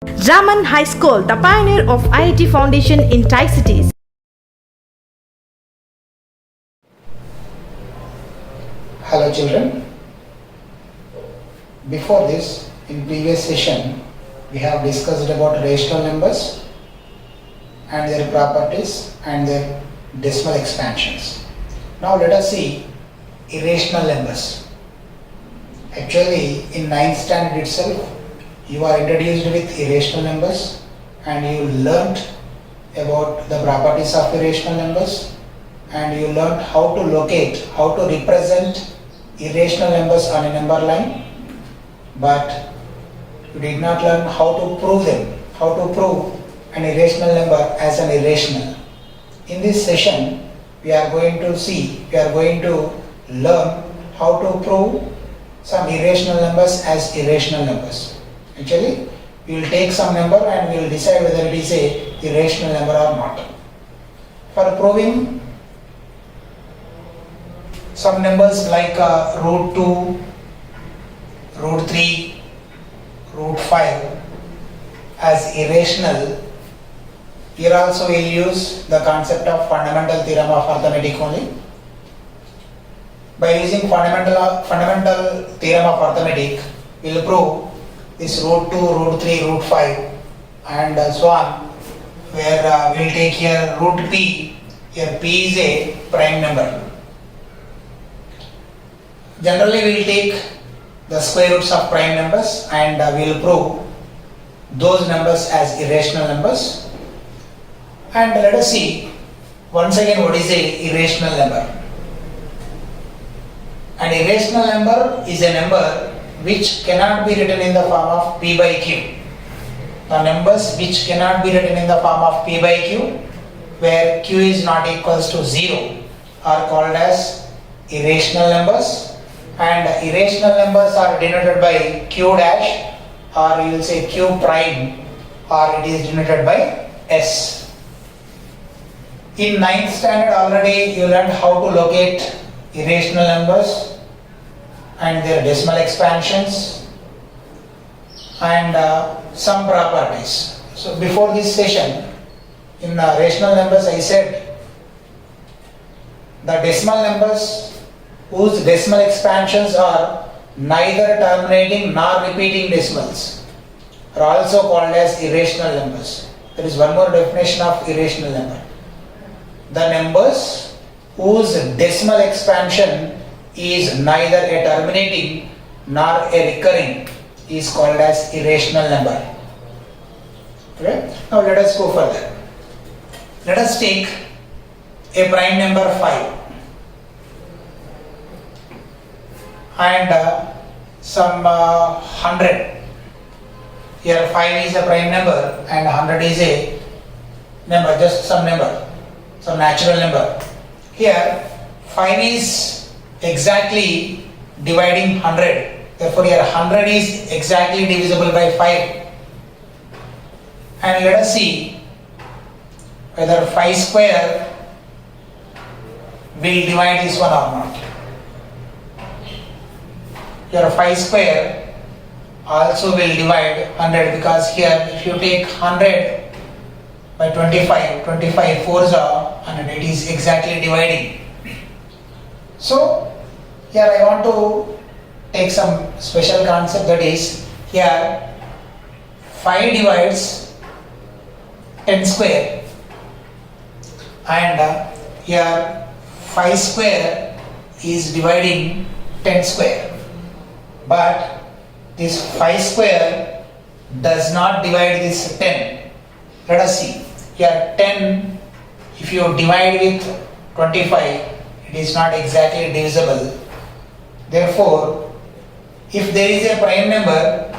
Raman High School, the pioneer of IIT Foundation in Tri-Cities. Hello children. Before this, in previous session, we have discussed about rational numbers and their properties and their decimal expansions. Now let us see irrational numbers. Actually, in 9th standard itself, you are introduced with irrational numbers and you learnt about the properties of irrational numbers and you learnt how to locate, how to represent irrational numbers on a number line, but you did not learn how to prove them, how to prove an irrational number as an irrational. In this session, we are going to learn how to prove some irrational numbers as irrational numbers. Actually, we will take some number and we will decide whether it is a irrational number or not. For proving some numbers like root 2, root 3, root 5 as irrational, here also we will use the concept of fundamental theorem of arithmetic only. By using fundamental theorem of arithmetic, we will prove this root 2, root 3, root 5 and so on, where we will take here root p. Here p is a prime number. Generally we will take the square roots of prime numbers and we will prove those numbers as irrational numbers. And let us see once again what is a irrational number. An irrational number is a number which cannot be written in the form of p by q. The numbers which cannot be written in the form of p by q, where q is not equals to 0, are called as irrational numbers, and irrational numbers are denoted by q dash, or you will say q prime, or it is denoted by s. In 9th standard already you learned how to locate irrational numbers and their decimal expansions and some properties. So before this session, in rational numbers I said the decimal numbers whose decimal expansions are neither terminating nor repeating decimals are also called as irrational numbers. There is one more definition of irrational number. The numbers whose decimal expansion is neither a terminating nor a recurring is called as irrational number. Okay? Now let us go further. Let us take a prime number 5 and some 100. Here 5 is a prime number and 100 is a number, just some number, some natural number. Here 5 is exactly dividing 100. Therefore here 100 is exactly divisible by 5. And let us see whether 5 square will divide this one or not. Here 5 square also will divide 100, because here if you take 100 by 25, 25 4s are 100, it is exactly dividing. So here I want to take some special concept, that is here 5 divides 10 square and here 5 square is dividing 10 square, but this 5 square does not divide this 10. Let us see. Here 10, if you divide with 25, it is not exactly divisible. Therefore, if there is a prime number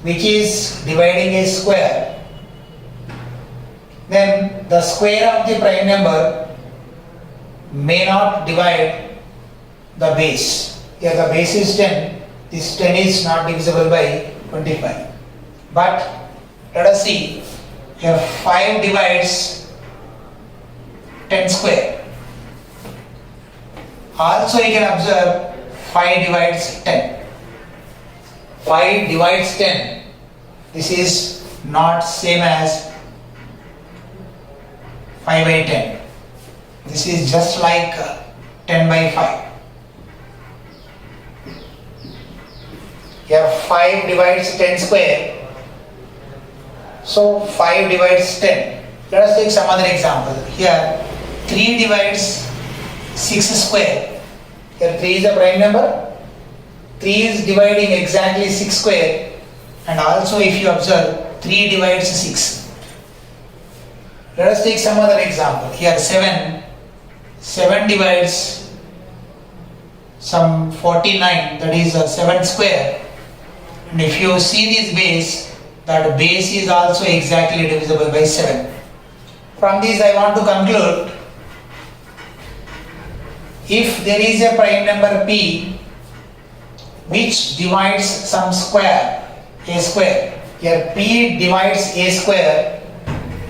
which is dividing a square, then the square of the prime number may not divide the base. Here the base is 10, this 10 is not divisible by 25. But let us see, here 5 divides 10 square. Also you can observe 5 divides 10. 5 divides 10. This is not same as 5 by 10. This is just like 10 by 5. Here 5 divides 10 square. So 5 divides 10. Let us take some other example. Here 3 divides 6 square. Here 3 is a prime number. 3 is dividing exactly 6 square. And also if you observe 3 divides 6. Let us take some other example. Here 7 divides some 49, that is 7 square. And if you see this base, that base is also exactly divisible by 7. From this I want to conclude, if there is a prime number P which divides some square, a square, here P divides a square,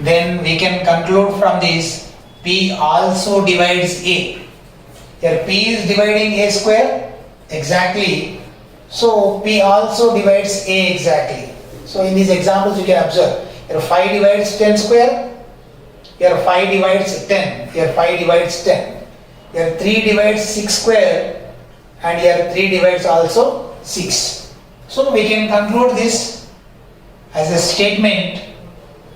then we can conclude from this P also divides A. Here P is dividing a square exactly, so P also divides A exactly. So in these examples you can observe, here 5 divides 10 square, here 5 divides 10, here 5 divides 10, here 3 divides 6 square, and here 3 divides also 6. So we can conclude this as a statement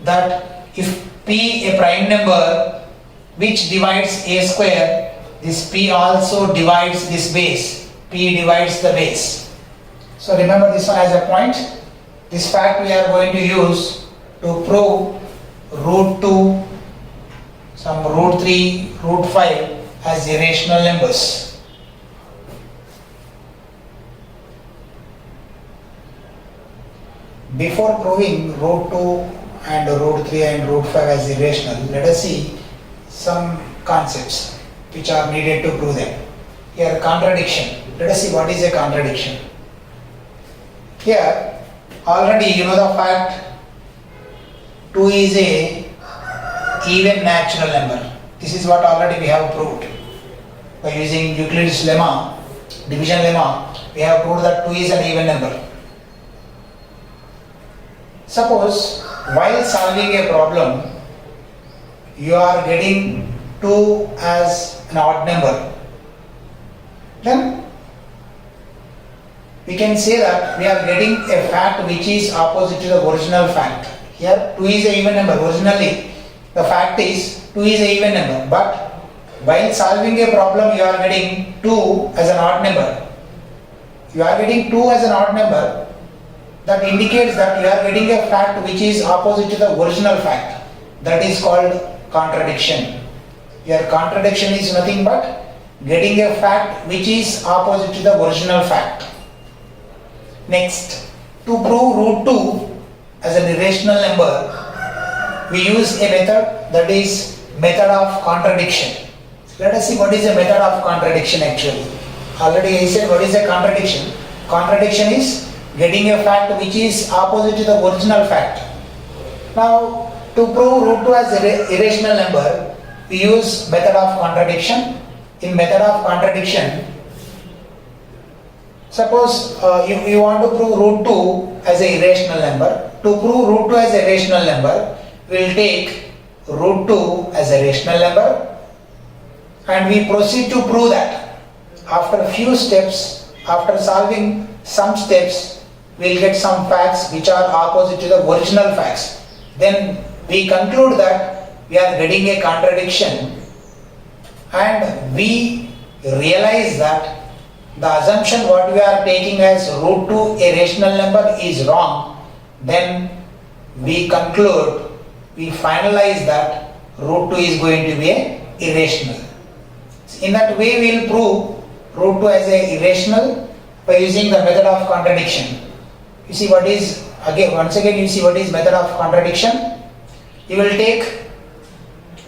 that if P a prime number which divides a square, this P also divides this base. P divides the base. So remember this one as a point. This fact we are going to use to prove root 2, some root 3, root 5 as irrational numbers. Before proving root 2 and root 3 and root 5 as irrational, let us see some concepts which are needed to prove them. Here contradiction. Let us see what is a contradiction. Here already you know the fact 2 is a even natural number. This is what already we have proved. By using Euclid's lemma, division lemma, we have proved that 2 is an even number. Suppose while solving a problem, you are getting 2 as an odd number, then we can say that we are getting a fact which is opposite to the original fact. Here 2 is an even number. Originally the fact is 2 is an even number, but while solving a problem you are getting 2 as an odd number. You are getting 2 as an odd number. That indicates that you are getting a fact which is opposite to the original fact. That is called contradiction. Your contradiction is nothing but getting a fact which is opposite to the original fact. Next, to prove root 2 as an irrational number, we use a method, that is method of contradiction. Let us see what is a method of contradiction actually. Already I said what is a contradiction. Contradiction is getting a fact which is opposite to the original fact. Now to prove root 2 as irrational number, we use method of contradiction. In method of contradiction, suppose you want to prove root 2 as a irrational number. To prove root 2 as a rational number, we will take root 2 as a rational number and we proceed to prove that. After a few steps, after solving some steps, we will get some facts which are opposite to the original facts. Then we conclude that we are getting a contradiction and we realize that the assumption what we are taking as root 2 a rational number is wrong. Then we conclude, we finalize that root 2 is going to be a irrational. In that way we will prove root 2 as a irrational by using the method of contradiction. You see what is, once again you see what is method of contradiction. You will take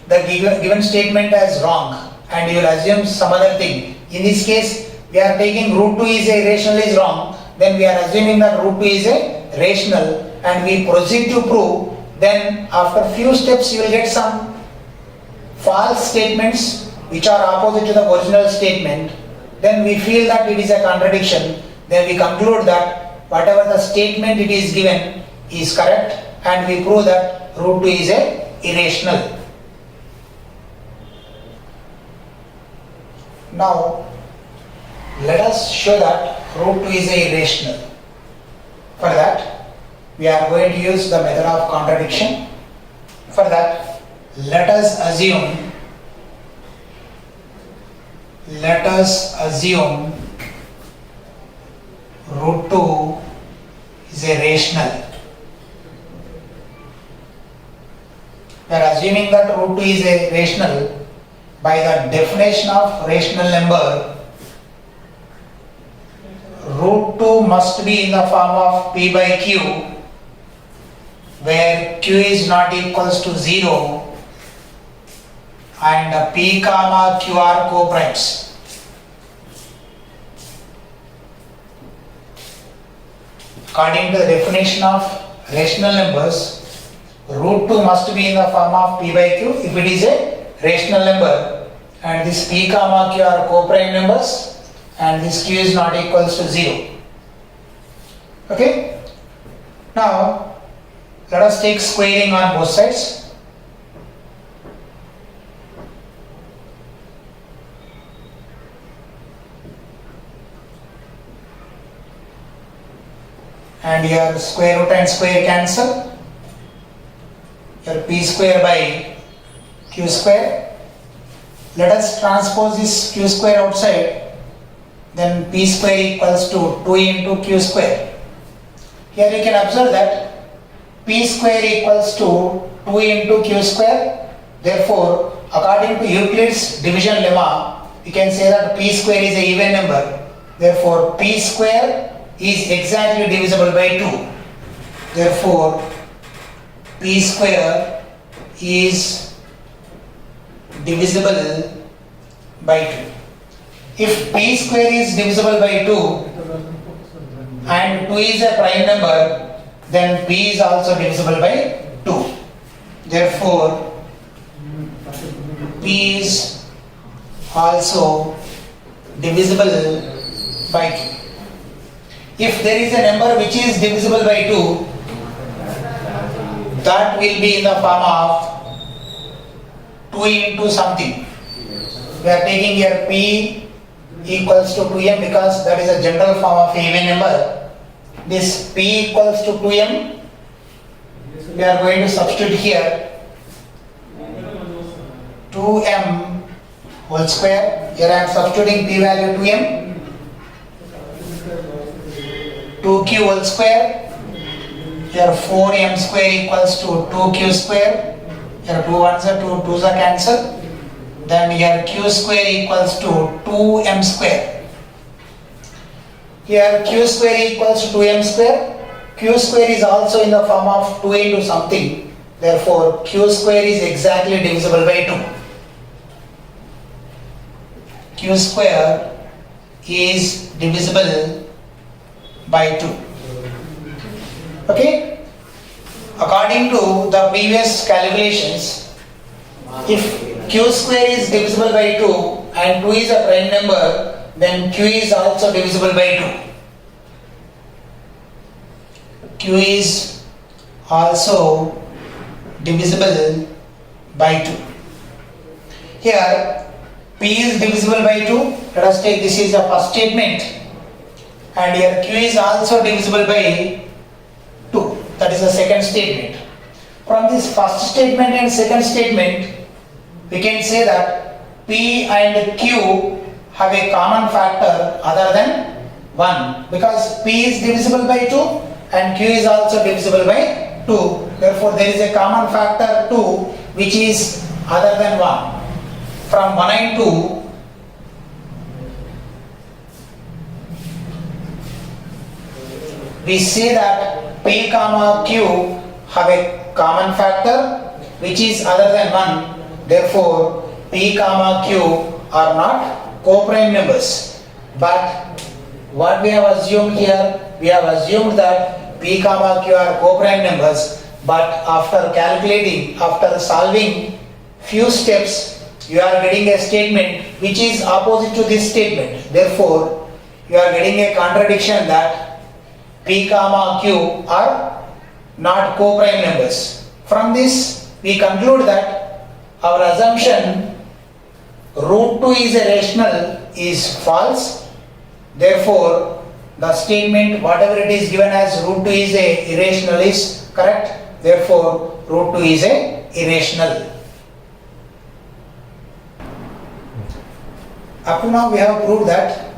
the given statement as wrong and you will assume some other thing. In this case we are taking root 2 is a rational is wrong, then we are assuming that root 2 is a rational and we proceed to prove. Then after few steps you will get some false statements which are opposite to the original statement. Then we feel that it is a contradiction. Then we conclude that whatever the statement it is given is correct and we prove that root 2 is a irrational. Now let us show that root 2 is a irrational. For that we are going to use the method of contradiction. For that let us assume root 2 is a rational. We are assuming that root 2 is a rational. By the definition of rational number, root 2 must be in the form of p by q, where q is not equals to 0 and p comma q are co-primes. According to the definition of rational numbers, root 2 must be in the form of p by q if it is a rational number, and this p comma q are co-prime numbers and this q is not equals to 0. Okay? Now let us take squaring on both sides. And here square root and square cancel. Here p square by q square. Let us transpose this q square outside. Then p square equals to 2 into q square. Here you can observe that p square equals to 2 into q square. Therefore, according to Euclid's division lemma, we can say that p square is an even number. Therefore, p square is exactly divisible by 2. Therefore, p square is divisible by 2. If p square is divisible by 2 and 2 is a prime number, then p is also divisible by 2. Therefore, p is also divisible by 2. If there is a number which is divisible by 2, that will be in the form of 2 into something. We are taking here p equals to 2m because that is a general form of even number. This p equals to 2m, we are going to substitute here 2m whole square. Here I am substituting p value 2m. 2q whole square. Here 4m square equals to 2q square. Here 2 ones are 2 2s are cancelled. Then here q square equals to 2m square. Here q square equals to 2m square. Q square is also in the form of 2 into something. Therefore, q square is exactly divisible by 2. Q square is divisible by 2. Okay? According to the previous calculations, if q square is divisible by 2 and 2 is a prime number, then q is also divisible by 2. Q is also divisible by 2. Here p is divisible by 2. Let us take this is the first statement. And here q is also divisible by 2. That is the second statement. From this first statement and second statement, we can say that p and q have a common factor other than 1, because p is divisible by 2 and q is also divisible by 2. Therefore, there is a common factor 2 which is other than 1. From 1 and 2, we say that p comma q have a common factor which is other than 1. Therefore, p comma q are not co-prime numbers. But what we have assumed here, we have assumed that p comma q are co-prime numbers, but after calculating, after solving few steps, you are getting a statement which is opposite to this statement. Therefore, you are getting a contradiction that p comma q are not co-prime numbers. From this we conclude that our assumption root 2 is a rational is false. Therefore, the statement whatever it is given as root 2 is a irrational is correct. Therefore, root 2 is a irrational. Up to now we have proved that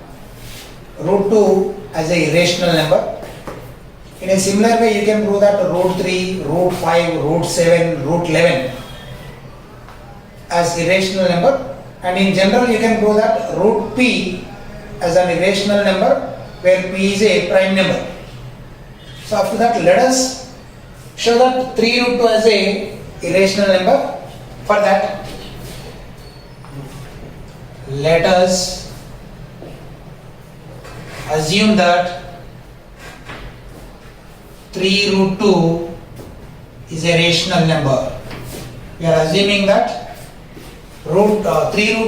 root 2 as a irrational number. In a similar way you can prove that root 3, root 5, root 7, root 11 as irrational number, and in general you can prove that root p as an irrational number where p is a prime number. So after that let us show that 3 root 2 as a irrational number. For that let us assume that 3 root 2 is a rational number. We are assuming that 3 root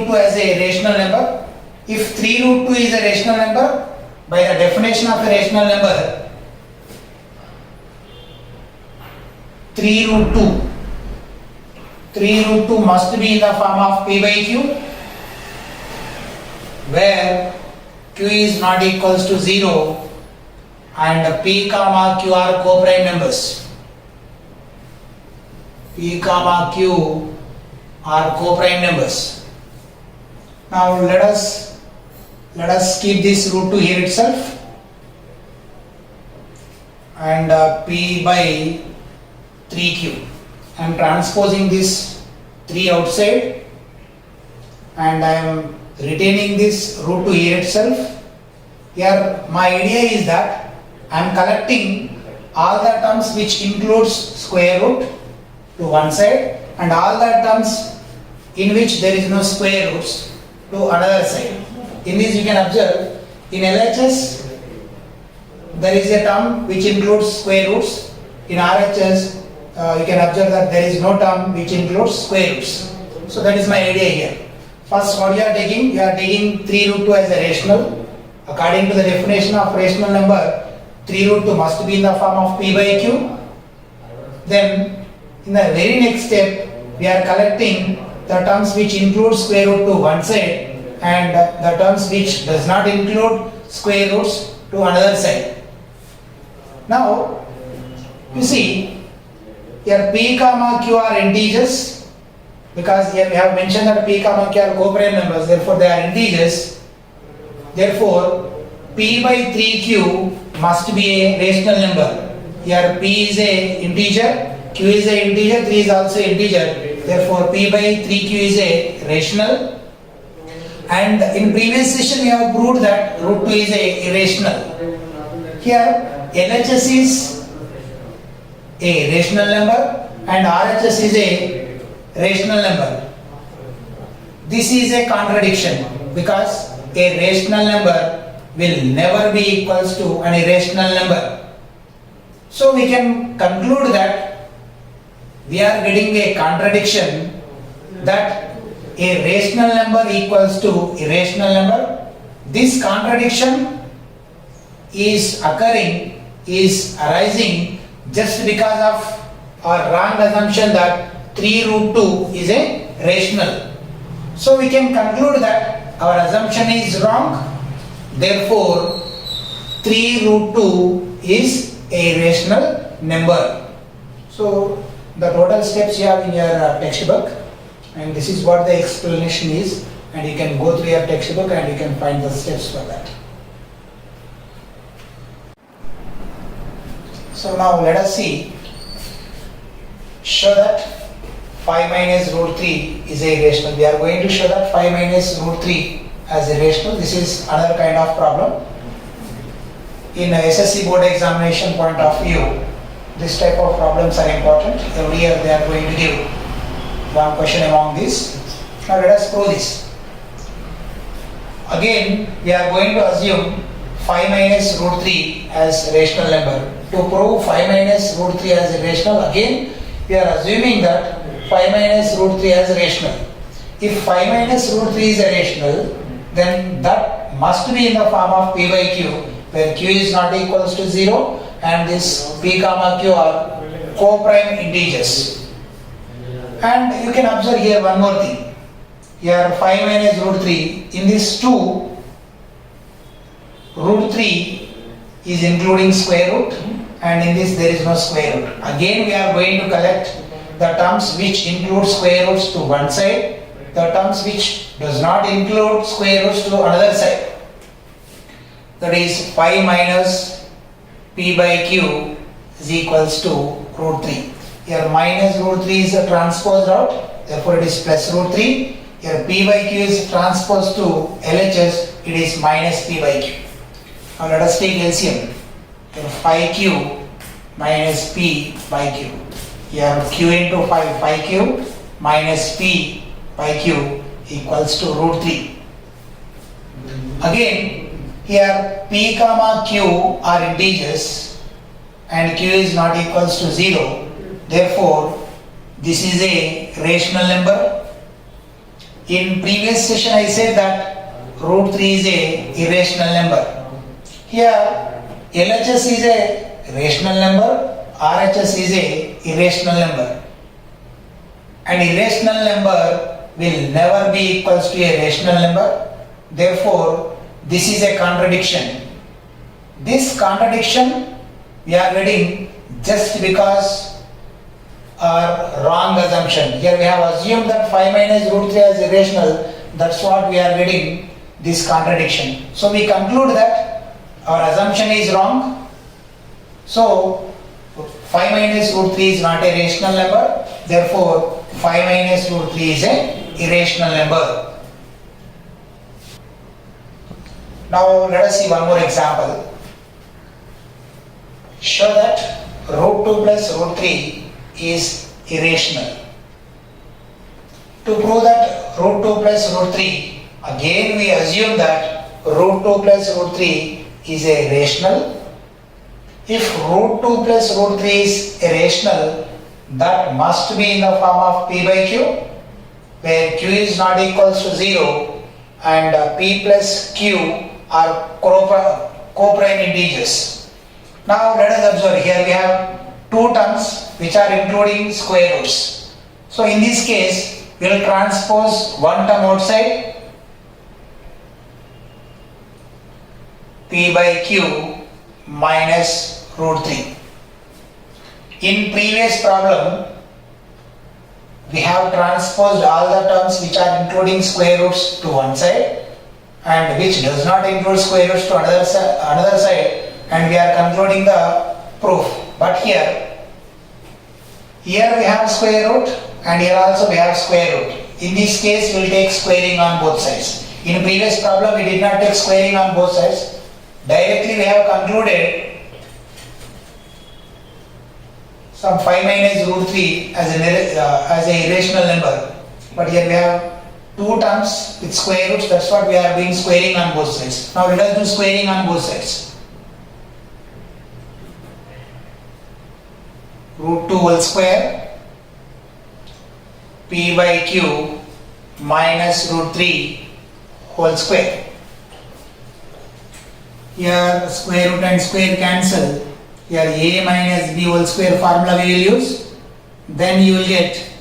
2 as a rational number. If 3 root 2 is a rational number, by the definition of a rational number, 3 root 2 must be in the form of p by q, where q is not equals to 0 and p comma q are co-prime numbers. P comma q are co-prime numbers. Now let us keep this root 2 here itself, and p by 3q. I am transposing this 3 outside and I am retaining this root 2 here itself. Here my idea is that I am collecting all the terms which includes square root to one side and all the terms in which there is no square roots to another side. In this you can observe in LHS there is a term which includes square roots. In RHS you can observe that there is no term which includes square roots. So that is my idea here. First what you are taking 3 root 2 as a rational. According to the definition of rational number, 3 root 2 must be in the form of p by q. Then in the very next step we are collecting the terms which include square root to one side and the terms which does not include square roots to another side. Now you see here p comma q are integers, because here we have mentioned that p comma q are co-prime numbers, therefore they are integers. Therefore p by 3q must be a rational number. Here p is a integer, q is a integer, 3 is also integer. Therefore p by 3q is a rational. And in previous session we have proved that root 2 is a irrational. Here LHS is a rational number and RHS is a rational number. This is a contradiction because a rational number will never be equals to an irrational number. So we can conclude that we are getting a contradiction that a rational number equals to irrational number. This contradiction is arising just because of our wrong assumption that 3 root 2 is a rational. So we can conclude that our assumption is wrong. Therefore 3 root 2 is a rational number. So the total steps you have in your textbook, and this is what the explanation is, and you can go through your textbook and you can find the steps for that. So now let us show that 5 minus root 3 is a rational. We are going to show that 5 minus root 3 as a rational. This is another kind of problem. In SSC board examination point of view, this type of problems are important. Every year they are going to give one question among these. Now let us prove this. Again we are going to assume 5 minus root 3 as rational number. To prove 5 minus root 3 as a rational, again we are assuming that 5 minus root 3 as a rational. If 5 minus root 3 is a rational, then that must be in the form of p by q, where q is not equals to 0 and this p comma q are co-prime integers. And you can observe here one more thing. Here 5 minus root 3, in this 2, root 3 is including square root, and in this there is no square root. Again we are going to collect the terms which include square roots to one side, the terms which does not include square roots to another side. That is 5 minus p by q is equals to root 3. Here minus root 3 is transposed out, therefore it is plus root 3. Here p by q is transposed to LHS, it is minus p by q. Now let us take LCM. Here 5q minus p by q. Here q into 5, 5q minus p by q equals to root 3. Again, here p comma q are integers and q is not equals to 0. Therefore, this is a rational number. In previous session I said that root 3 is a irrational number. Here LHS is a rational number, RHS is a irrational number. An irrational number will never be equals to a rational number. Therefore, this is a contradiction. This contradiction we are getting just because our wrong assumption. Here we have assumed that 5 minus root 3 is irrational. That's what we are getting, this contradiction. So we conclude that our assumption is wrong. So 5 minus root 3 is not a rational number. Therefore 5 minus root 3 is a irrational number. Now let us see one more example. Show that root 2 plus root 3 is irrational. To prove that root 2 plus root 3, again we assume that root 2 plus root 3 is a rational. If root 2 plus root 3 is a rational, that must be in the form of p by q, where q is not equals to 0 and p plus q are co-prime integers. Now let us observe, here we have two terms which are including square roots. So in this case, we will transpose one term outside, p by q minus root 3. In previous problem, we have transposed all the terms which are including square roots to one side and which does not include square roots to another side, and we are concluding the proof. But here we have square root and here also we have square root. In this case we will take squaring on both sides. In previous problem we did not take squaring on both sides. Directly we have concluded some 5 minus root 3 as a irrational number. But here we have two terms with square roots, that's what we are doing squaring on both sides. Now let us do squaring on both sides. Root 2 whole square p by q minus root 3 whole square. Here square root and square cancel. Here a minus b whole square formula we will use. Then you will get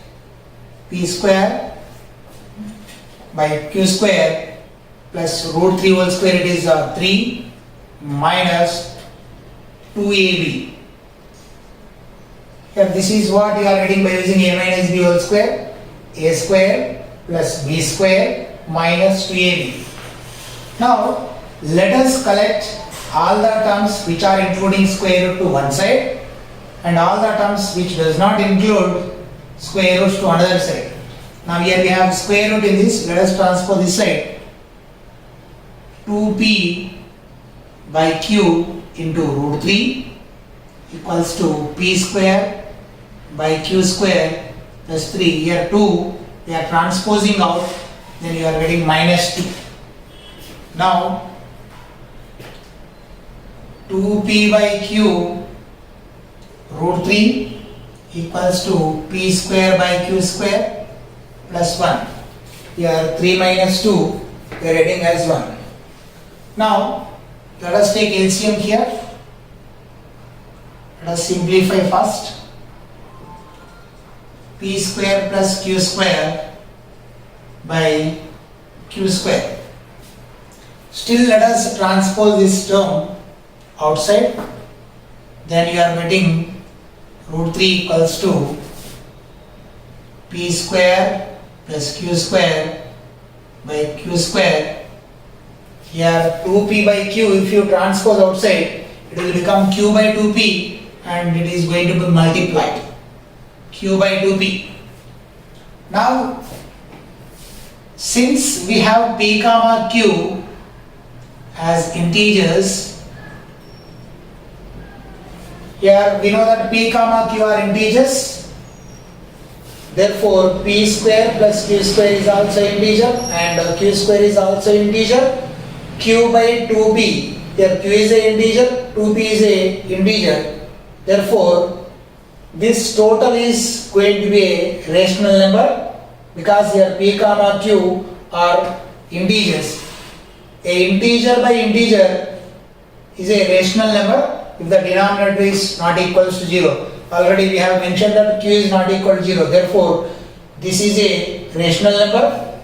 p square by q square plus root 3 whole square, it is 3 minus 2ab. Here this is what you are getting by using a minus b whole square. A square plus b square minus 2ab. Now let us collect all the terms which are including square root to one side and all the terms which does not include square roots to another side. Now here we have square root in this, let us transpose this side. 2p by q into root 3 equals to p square by q square plus 3. Here 2 we are transposing out, then you are getting minus 2. Now 2p by q root 3 equals to p square by q square plus 1. Here 3 minus 2 we are getting as 1. Now let us take LCM here. Let us simplify first. P square plus Q square by Q square. Still let us transpose this term outside. Then you are getting root 3 equals to P square plus Q square by Q square. Here 2P by Q, if you transpose outside, it will become Q by 2P and it is going to be multiplied. Q by 2P. Now, since we have P comma Q as integers, here we know that P comma Q are integers. Therefore, P square plus Q square is also integer and Q square is also integer. Q by 2P, here Q is a integer, 2P is a integer. Therefore, this total is going to be a rational number because here P comma Q are integers. A integer by integer is a rational number if the denominator is not equals to 0. Already we have mentioned that Q is not equal to 0. Therefore, this is a rational number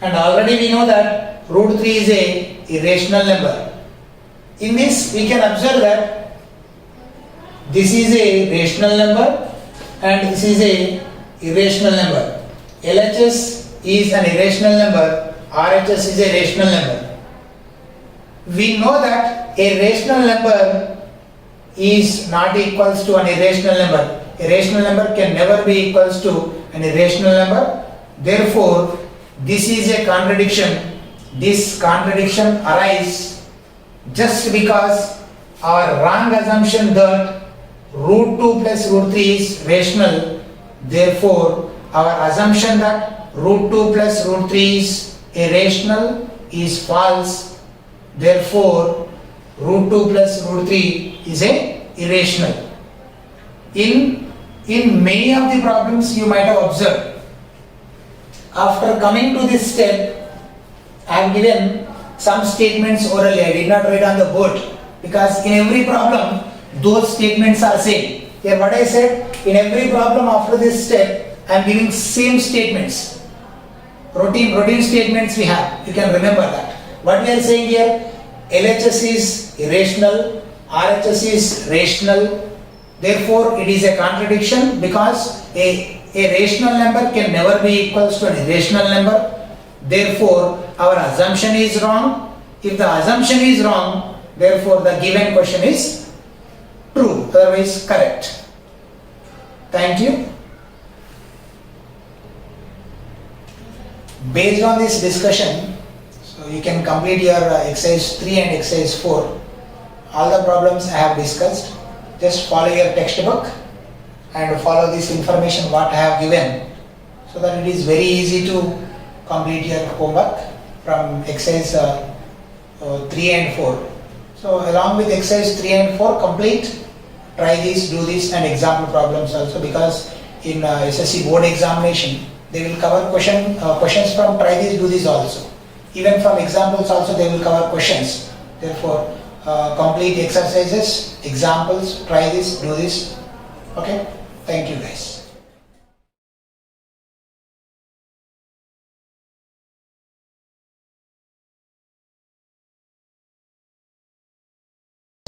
and already we know that root 3 is a irrational number. In this we can observe that this is a rational number and this is a irrational number. LHS is an irrational number, RHS is a rational number. We know that a rational number is not equals to an irrational number. A rational number can never be equals to an irrational number. Therefore, this is a contradiction. This contradiction arises just because our wrong assumption that root 2 plus root 3 is rational. Therefore, our assumption that root 2 plus root 3 is irrational is false. Therefore, root 2 plus root 3 is a irrational. In many of the problems you might have observed, after coming to this step, I have given some statements orally. I did not write on the board because in every problem those statements are same. Here what I said, in every problem after this step I am giving same statements. Routine statements we have. You can remember that. What we are saying here, LHS is irrational, RHS is rational. Therefore, it is a contradiction because a rational number can never be equals to an irrational number. Therefore, our assumption is wrong. If the assumption is wrong, therefore the given question is true, otherwise correct. Thank you. Based on this discussion, so you can complete your exercise 3 and exercise 4. All the problems I have discussed. Just follow your textbook and follow this information what I have given so that it is very easy to complete your homework from exercise 3 and 4. So along with exercise 3 and 4 complete, try this, do this and example problems also, because in SSC board examination they will cover questions from try this, do this also. Even from examples also they will cover questions. Therefore complete exercises, examples, try this, do this. Okay, thank you guys.